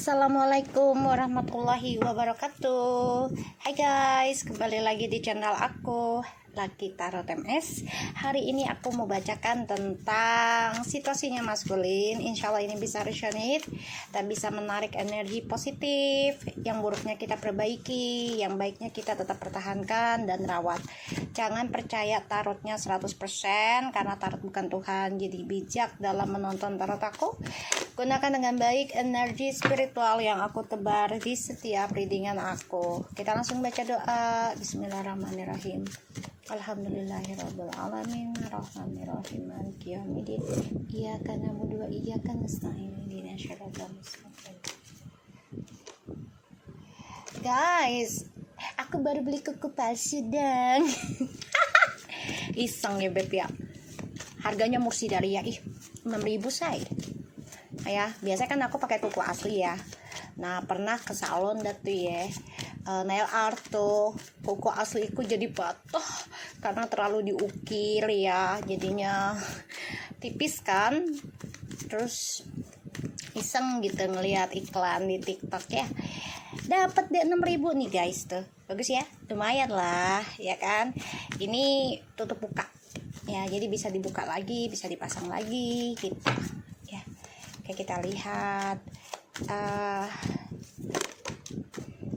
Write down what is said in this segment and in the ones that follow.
Assalamualaikum warahmatullahi wabarakatuh. Hai guys, kembali lagi di channel aku, Lucky Tarot MS. Hari ini aku mau bacakan tentang situasinya maskulin. Insya Allah ini bisa resonate dan bisa menarik energi positif. Yang buruknya kita perbaiki, yang baiknya kita tetap pertahankan dan rawat. Jangan percaya tarotnya 100% karena tarot bukan Tuhan. Jadi bijak dalam menonton tarot aku. Gunakan dengan baik energi spiritual yang aku tebar di setiap readingan aku. Kita langsung baca doa. Bismillahirrahmanirrahim. Alhamdulillahirabbil alamin arrahmanirrahim maliki yaumiddin iyyaka na'budu wa iyyaka nasta'in ihdinas siratal mustaqim. Guys, aku baru beli kuku palsu dong. Iseng ya beb ya. Harganya mursi dari ya 6.000 say. Ya, biasanya kan aku pakai kuku asli ya. Nah, pernah ke salon dah tuh ya. Nail art tuh kuku asliku jadi patah karena terlalu diukir ya, jadinya tipis kan. Terus iseng gitu ngelihat iklan di TikTok ya, dapat deh 6.000 nih guys, tuh bagus ya, lumayan lah ya kan. Ini tutup buka ya, jadi bisa dibuka lagi, bisa dipasang lagi gitu ya. Oke, kita lihat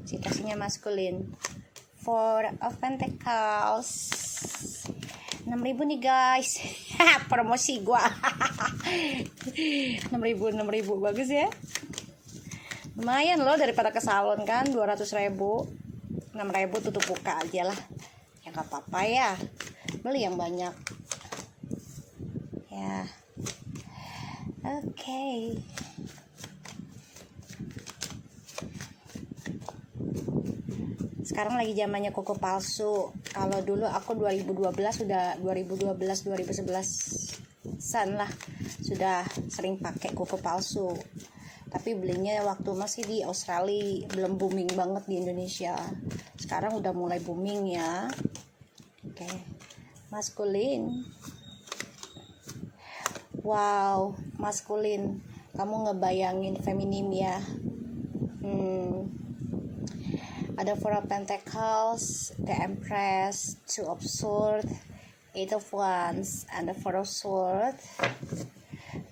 situasinya maskulin. Four of Pentacles 6.000 nih guys. Promosi gua. 6.000 bagus ya, lumayan loh daripada ke salon kan 200.000. 6.000 tutup buka aja lah ya, gak apa-apa ya, beli yang banyak ya. Oke. Sekarang lagi zamannya kuku palsu. Kalau dulu aku 2012 2011 lah sudah sering pakai kuku palsu. Tapi belinya waktu masih di Australia, belum booming banget di Indonesia. Sekarang udah mulai booming ya. Oke. Maskulin. Wow, maskulin. Kamu ngebayangin feminim ya. Ada Four of Pentacles, the Empress, Two of Swords, Eight of Wands, and the Four of Swords.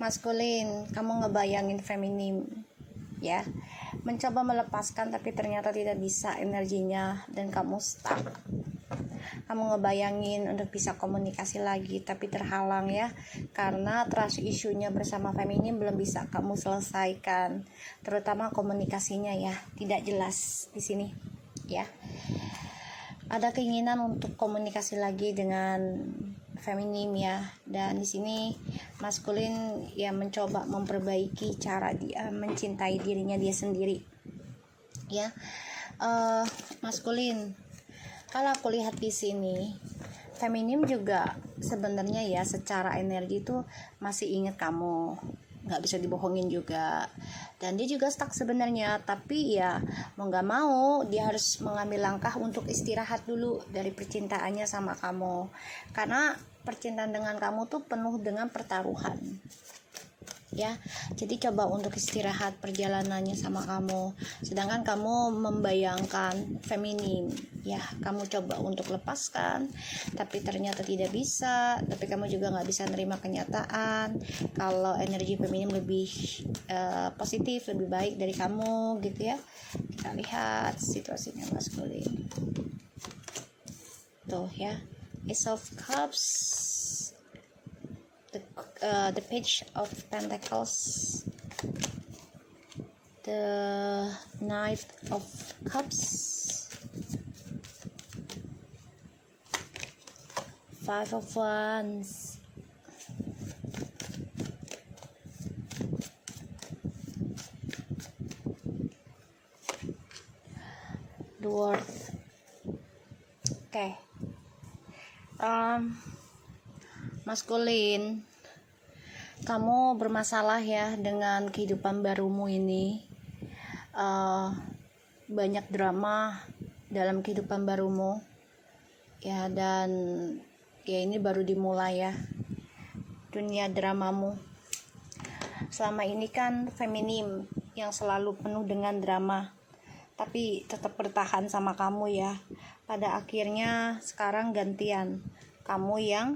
Maskulin, kamu ngebayangin feminim ya, mencoba melepaskan tapi ternyata tidak bisa energinya dan kamu stuck. Kamu ngebayangin untuk bisa komunikasi lagi tapi terhalang ya, karena trust isunya bersama feminim belum bisa kamu selesaikan, terutama komunikasinya ya, tidak jelas di sini ya. Ada keinginan untuk komunikasi lagi dengan feminim ya, dan di sini maskulin ya mencoba memperbaiki cara dia mencintai dirinya dia sendiri ya. Maskulin, kalau aku lihat di sini, feminim juga sebenarnya ya secara energi itu masih ingat kamu, nggak bisa dibohongin juga, dan dia juga stuck sebenarnya, tapi ya mau nggak mau dia harus mengambil langkah untuk istirahat dulu dari percintaannya sama kamu, karena percintaan dengan kamu tuh penuh dengan pertaruhan ya. Jadi coba untuk istirahat perjalanannya sama kamu, sedangkan kamu membayangkan feminim ya. Kamu coba untuk lepaskan tapi ternyata tidak bisa, tapi kamu juga nggak bisa nerima kenyataan kalau energi feminim lebih positif, lebih baik dari kamu gitu ya. Kita lihat situasinya maskulin tuh ya. Ace of Cups, the Page of Pentacles, the Knight of Cups, Five of Wands, Dwarf. Oke. Maskulin, kamu bermasalah ya dengan kehidupan barumu ini. Banyak drama dalam kehidupan barumu ya, dan ya ini baru dimulai ya dunia dramamu. Selama ini kan feminim yang selalu penuh dengan drama, tapi tetap bertahan sama kamu ya. Pada akhirnya sekarang gantian kamu yang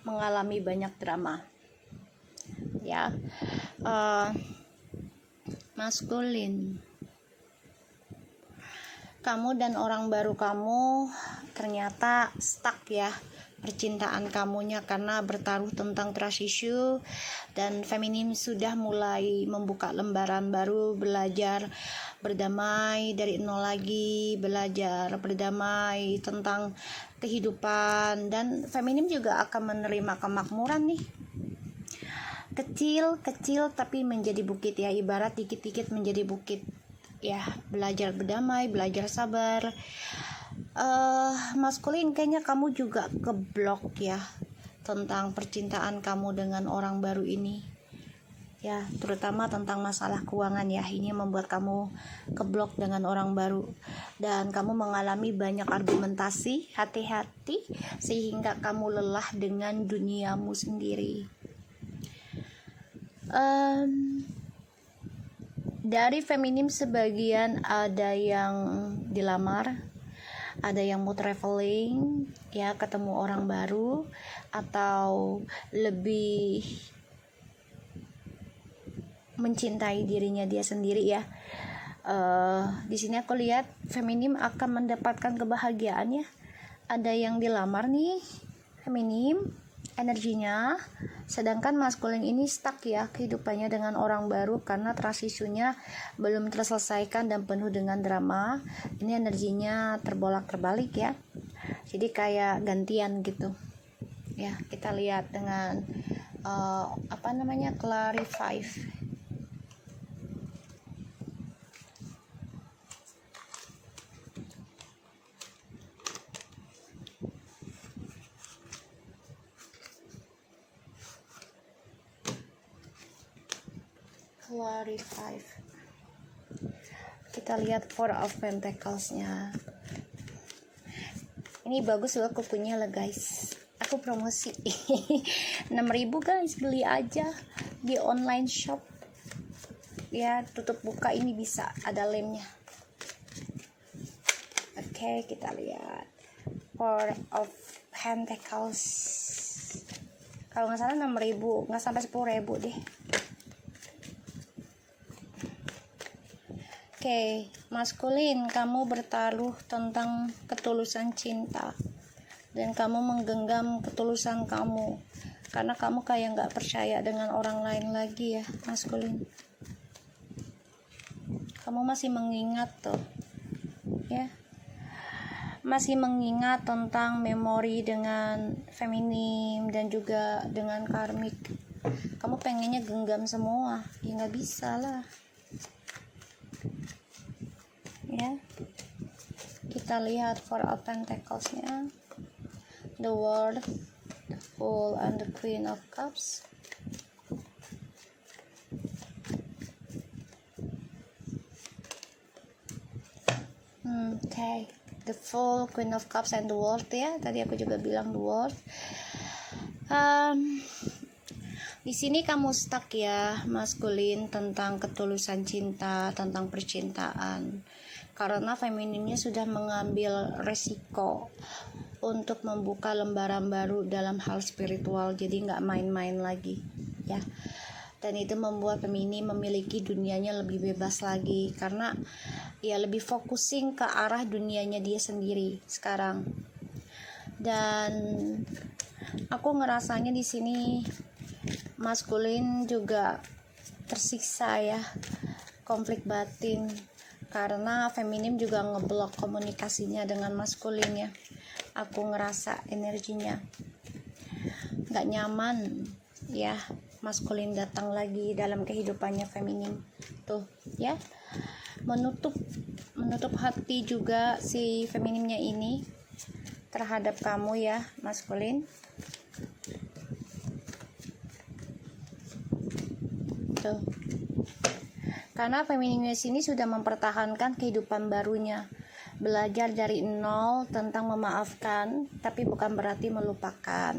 mengalami banyak drama ya. Maskulin, kamu dan orang baru kamu ternyata stuck ya percintaan kamunya, karena bertaruh tentang trust issue, dan feminim sudah mulai membuka lembaran baru, belajar berdamai dari nol lagi, belajar berdamai tentang kehidupan, dan feminim juga akan menerima kemakmuran nih, kecil tapi menjadi bukit ya, ibarat dikit-dikit menjadi bukit ya. Belajar berdamai, belajar sabar. Maskulin, kayaknya kamu juga keblok ya tentang percintaan kamu dengan orang baru ini ya, terutama tentang masalah keuangan ya. Ini membuat kamu keblok dengan orang baru, dan kamu mengalami banyak argumentasi, hati-hati, sehingga kamu lelah dengan duniamu sendiri. Dari feminim sebagian ada yang dilamar, ada yang mau traveling ya, ketemu orang baru, atau lebih mencintai dirinya dia sendiri ya. Di sini aku lihat feminim akan mendapatkan kebahagiaan ya. Ada yang dilamar nih feminim energinya, sedangkan maskulin ini stuck ya kehidupannya dengan orang baru karena trust issue-nya belum terselesaikan dan penuh dengan drama. Ini energinya terbolak-terbalik ya, jadi kayak gantian gitu ya. Kita lihat dengan clarify. Kita lihat Four of Pentacles-nya. Ini bagus loh kukunya lah guys, aku promosi 6.000 guys, beli aja di online shop ya. Tutup buka ini bisa ada lemnya. Oke, kita lihat Four of Pentacles. Kalau nggak salah 6.000, nggak sampai 10.000 deh. Oke, maskulin, kamu bertaruh tentang ketulusan cinta, dan kamu menggenggam ketulusan kamu karena kamu kayak nggak percaya dengan orang lain lagi ya, maskulin. Kamu masih mengingat tuh ya, masih mengingat tentang memori dengan feminim dan juga dengan karmik. Kamu pengennya genggam semua ya, nggak bisa lah ya. Kita lihat Four of Pentacles-nya, the World, the Fool, and the Queen of Cups. Okay, the Fool, Queen of Cups, and the World ya. Tadi aku juga bilang the World. Di sini kamu stuck ya, maskulin, tentang ketulusan cinta, tentang percintaan. Karena femininnya sudah mengambil resiko untuk membuka lembaran baru dalam hal spiritual, jadi nggak main-main lagi ya. Dan itu membuat feminim memiliki dunianya lebih bebas lagi, karena ya lebih focusing ke arah dunianya dia sendiri sekarang. Dan aku ngerasanya di sini maskulin juga tersiksa ya, konflik batin, karena feminim juga ngeblok komunikasinya dengan maskulin ya. Aku ngerasa energinya nggak nyaman ya, maskulin datang lagi dalam kehidupannya feminim tuh ya, menutup hati juga si feminimnya ini terhadap kamu ya, maskulin. Tuh, karena femininnya sini sudah mempertahankan kehidupan barunya, belajar dari nol tentang memaafkan, tapi bukan berarti melupakan,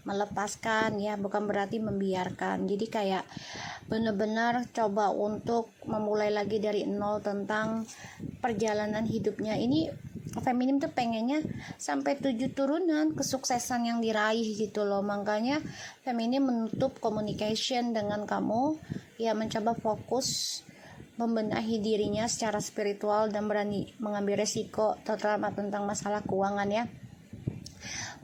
melepaskan ya, bukan berarti membiarkan. Jadi kayak benar-benar coba untuk memulai lagi dari nol tentang perjalanan hidupnya. Ini feminim tuh pengennya sampai 7 turunan kesuksesan yang diraih gitu loh. Makanya feminim menutup communication dengan kamu, ya mencoba fokus membenahi dirinya secara spiritual dan berani mengambil resiko terutama tentang masalah keuangan ya,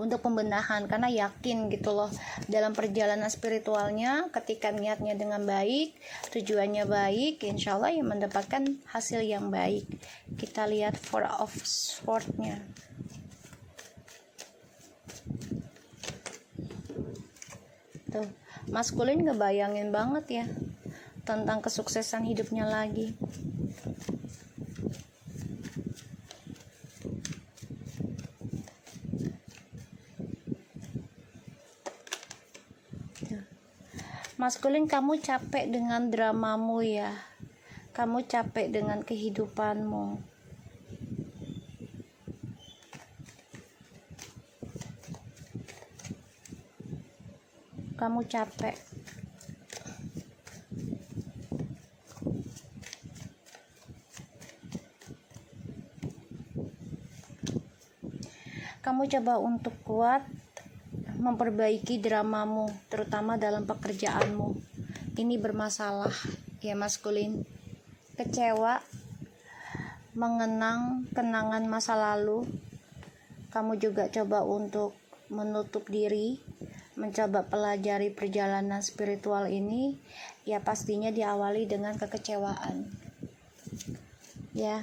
untuk pembenahan, karena yakin gitu loh dalam perjalanan spiritualnya ketika niatnya dengan baik, tujuannya baik, insya Allah ya mendapatkan hasil yang baik. Kita lihat Four of Swords-nya. Tuh, maskulin ngebayangin banget ya tentang kesuksesan hidupnya lagi. Maskulin, kamu capek dengan dramamu ya, kamu capek dengan kehidupanmu. Kamu capek. Kamu coba untuk kuat memperbaiki dramamu, terutama dalam pekerjaanmu. Ini bermasalah ya maskulin. Kecewa, mengenang kenangan masa lalu. Kamu juga coba untuk menutup diri, mencoba pelajari perjalanan spiritual ini, ya pastinya diawali dengan kekecewaan. Ya,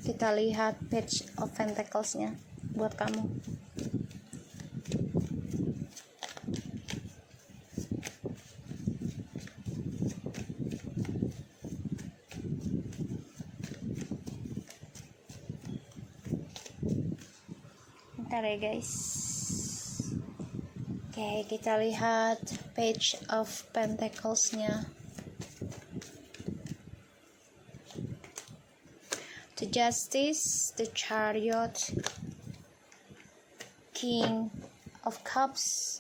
kita lihat Page of Pentacles-nya buat kamu. Bentar ya guys. Oke, kita lihat Page of Pentacles-nya. The Justice, the Chariot, King of Cups.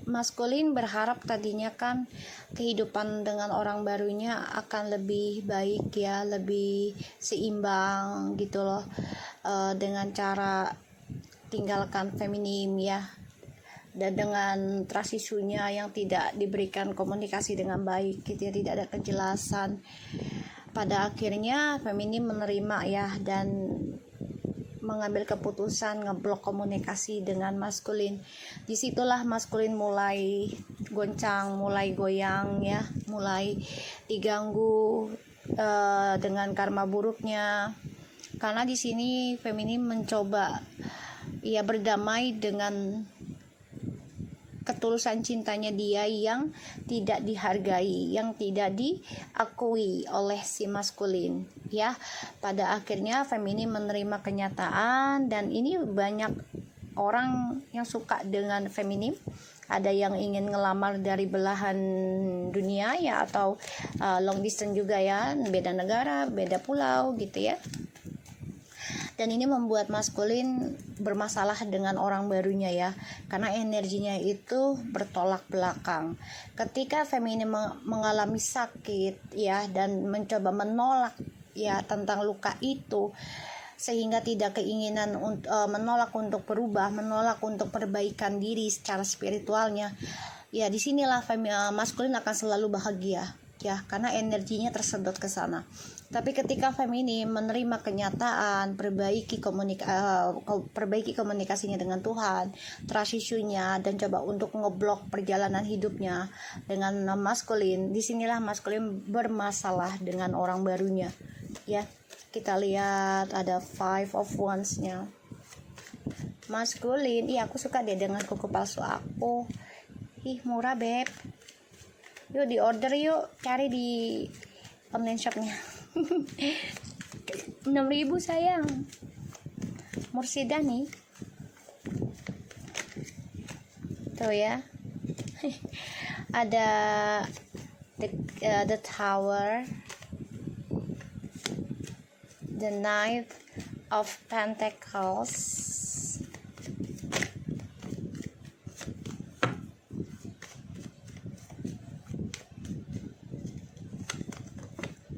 Maskulin berharap tadinya kan kehidupan dengan orang barunya akan lebih baik ya, lebih seimbang gitu loh, dengan cara tinggalkan feminim ya, dan dengan trust isunya yang tidak diberikan komunikasi dengan baik gitu ya, tidak ada kejelasan. Pada akhirnya feminim menerima ya, dan mengambil keputusan ngeblok komunikasi dengan maskulin. Disitulah maskulin mulai goncang, mulai goyang ya, mulai diganggu dengan karma buruknya. Karena di sini feminim mencoba ya berdamai dengan ketulusan cintanya dia yang tidak dihargai, yang tidak diakui oleh si maskulin ya. Pada akhirnya feminim menerima kenyataan, dan ini banyak orang yang suka dengan feminim. Ada yang ingin ngelamar dari belahan dunia ya, atau long distance juga ya, beda negara, beda pulau gitu ya. Dan ini membuat maskulin bermasalah dengan orang barunya ya, karena energinya itu bertolak belakang. Ketika feminim mengalami sakit ya, dan mencoba menolak ya tentang luka itu, sehingga tidak keinginan menolak untuk berubah, menolak untuk perbaikan diri secara spiritualnya, ya disinilah maskulin akan selalu bahagia ya, karena energinya tersedot ke sana. Tapi ketika feminim menerima kenyataan, perbaiki komunikasinya dengan Tuhan, trust issue-nya, dan coba untuk ngeblok perjalanan hidupnya dengan maskulin, disinilah maskulin bermasalah dengan orang barunya ya. Kita lihat ada Five of Wands-nya. Maskulin, aku suka deh dengan kuku palsu aku. Murah beb. Yuk di order yuk, cari di online shopnya. 6.000 sayang. Mursida nih. Tuh ya. Ada the Tower. the Knight of Pentacles,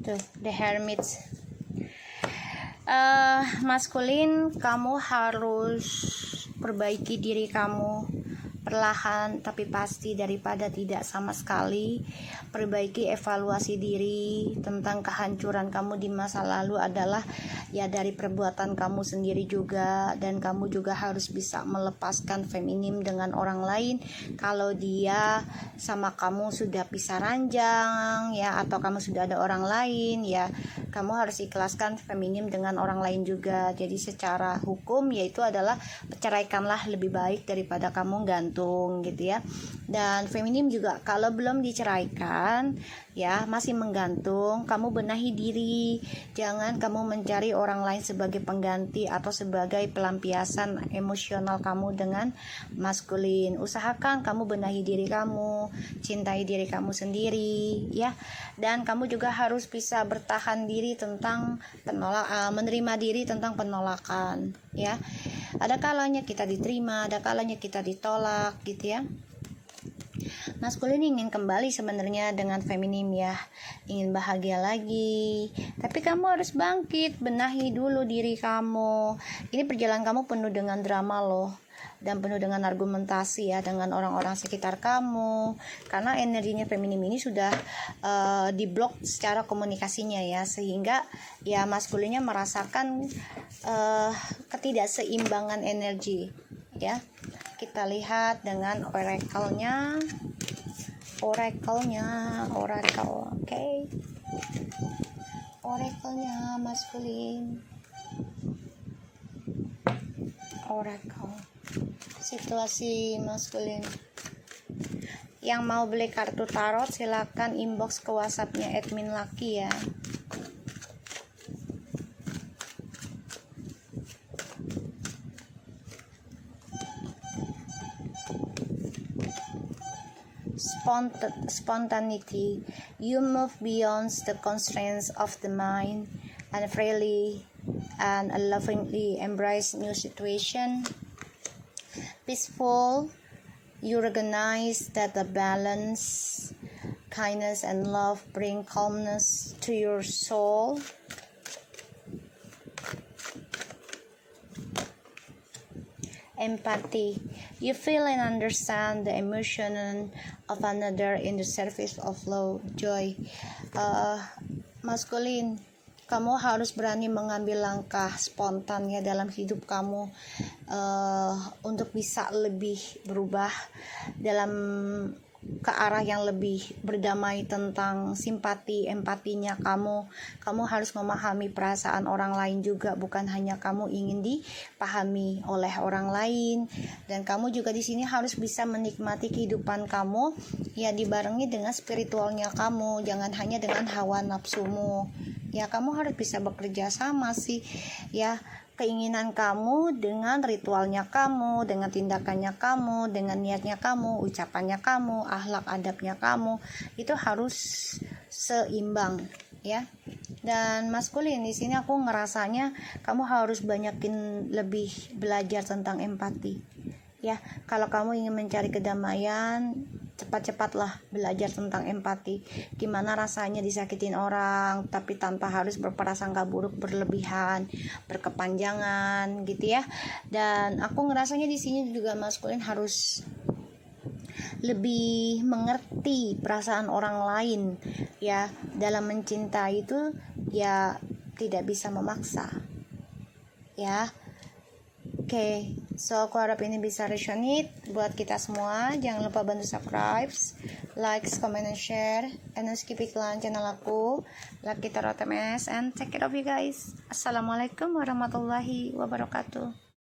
tuh the Hermit. Maskulin, kamu harus perbaiki diri kamu perlahan tapi pasti daripada tidak sama sekali. Perbaiki, evaluasi diri tentang kehancuran kamu di masa lalu adalah ya dari perbuatan kamu sendiri juga, dan kamu juga harus bisa melepaskan feminim dengan orang lain. Kalau dia sama kamu sudah pisah ranjang ya, atau kamu sudah ada orang lain ya, kamu harus ikhlaskan feminim dengan orang lain juga. Jadi secara hukum yaitu adalah ceraikanlah, lebih baik daripada kamu gantung gitu ya. Dan feminim juga kalau belum diceraikan ya, masih menggantung, kamu benahi diri. Jangan kamu mencari orang lain sebagai pengganti atau sebagai pelampiasan emosional kamu dengan maskulin. Usahakan kamu benahi diri kamu, cintai diri kamu sendiri ya. Dan kamu juga harus bisa bertahan diri tentang menerima diri tentang penolakan ya. Ada kalanya kita diterima, ada kalanya kita ditolak gitu ya. Maskulin ingin kembali sebenarnya dengan feminim ya, ingin bahagia lagi, tapi kamu harus bangkit, benahi dulu diri kamu. Ini perjalanan kamu penuh dengan drama loh, dan penuh dengan argumentasi ya dengan orang-orang sekitar kamu, karena energinya feminim ini sudah diblok secara komunikasinya ya, sehingga ya maskulinnya merasakan ketidakseimbangan energi ya. Kita lihat dengan oracle-nya, oke. Oracle-nya maskulin. Oracle. Situasi maskulin. Yang mau beli kartu tarot silakan inbox ke WhatsApp-nya admin Lucky ya. Spontaneity. You move beyond the constraints of the mind and freely and lovingly embrace new situation. Peaceful. You recognize that the balance, kindness and love bring calmness to your soul. Empathy. You feel and understand the emotion of another in the service of love, joy. Maskulin, kamu harus berani mengambil langkah spontan ya dalam hidup kamu, untuk bisa lebih berubah dalam ke arah yang lebih berdamai tentang simpati, empatinya kamu. Kamu harus memahami perasaan orang lain juga, bukan hanya kamu ingin dipahami oleh orang lain. Dan kamu juga di sini harus bisa menikmati kehidupan kamu ya, dibarengi dengan spiritualnya kamu, jangan hanya dengan hawa nafsumu. Ya, kamu harus bisa bekerja sama sih ya, keinginan kamu dengan ritualnya kamu, dengan tindakannya kamu, dengan niatnya kamu, ucapannya kamu, akhlak adabnya kamu, itu harus seimbang ya. Dan maskulin di sini aku ngerasanya kamu harus banyakin lebih belajar tentang empati ya. Kalau kamu ingin mencari kedamaian, cepat-cepatlah belajar tentang empati. Gimana rasanya disakitin orang tapi tanpa harus berprasangka buruk berlebihan, berkepanjangan gitu ya. Dan aku ngerasanya di sini juga maskulin harus lebih mengerti perasaan orang lain ya. Dalam mencintai itu ya tidak bisa memaksa ya. Oke, so aku harap ini bisa resonate buat kita semua. Jangan lupa bantu subscribe, like, comment, and share, and skip iklan channel aku, Lucky Tarot MS, and take care of you guys. Assalamualaikum warahmatullahi wabarakatuh.